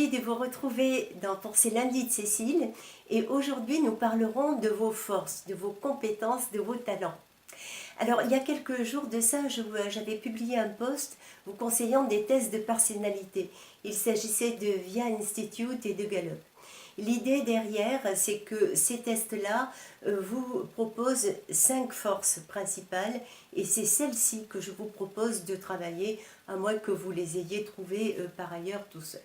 ravie de vous retrouver pour ces lundis de Cécile et aujourd'hui nous parlerons de vos forces, de vos compétences, de vos talents. Alors il y a quelques jours de ça, j'avais publié un post vous conseillant des tests de personnalité. Il s'agissait de VIA Institute et de Gallup. L'idée derrière, c'est que ces tests-là vous proposent 5 forces principales et c'est celles-ci que je vous propose de travailler, à moins que vous les ayez trouvées par ailleurs tout seul.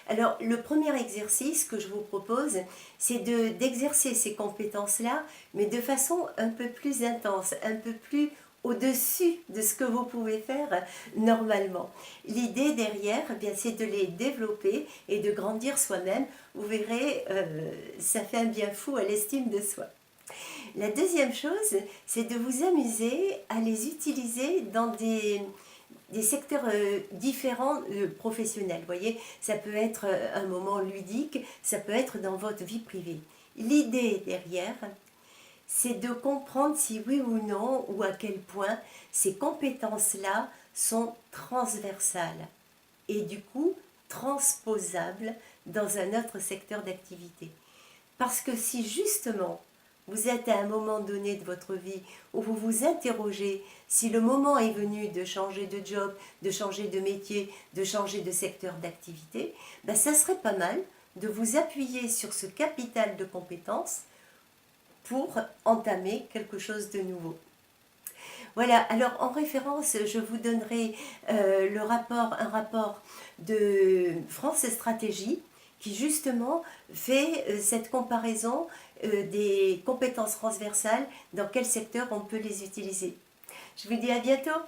Alors, le premier exercice que je vous propose, c'est d'exercer ces compétences-là, mais de façon un peu plus intense, un peu plus au-dessus de ce que vous pouvez faire normalement. L'idée derrière, eh bien, c'est de les développer et de grandir soi-même. Vous verrez, ça fait un bien fou à l'estime de soi. La deuxième chose, c'est de vous amuser à les utiliser dans des secteurs différents professionnels. Vous voyez, ça peut être un moment ludique, ça peut être dans votre vie privée. L'idée derrière, c'est de comprendre si oui ou non, ou à quel point ces compétences-là sont transversales et du coup transposables dans un autre secteur d'activité. Parce que si justement vous êtes à un moment donné de votre vie où vous vous interrogez si le moment est venu de changer de job, de changer de métier, de changer de secteur d'activité, ben ça serait pas mal de vous appuyer sur ce capital de compétences pour entamer quelque chose de nouveau. Voilà, alors en référence, je vous donnerai un rapport de France Stratégie qui justement fait cette comparaison des compétences transversales, dans quel secteur on peut les utiliser. Je vous dis à bientôt.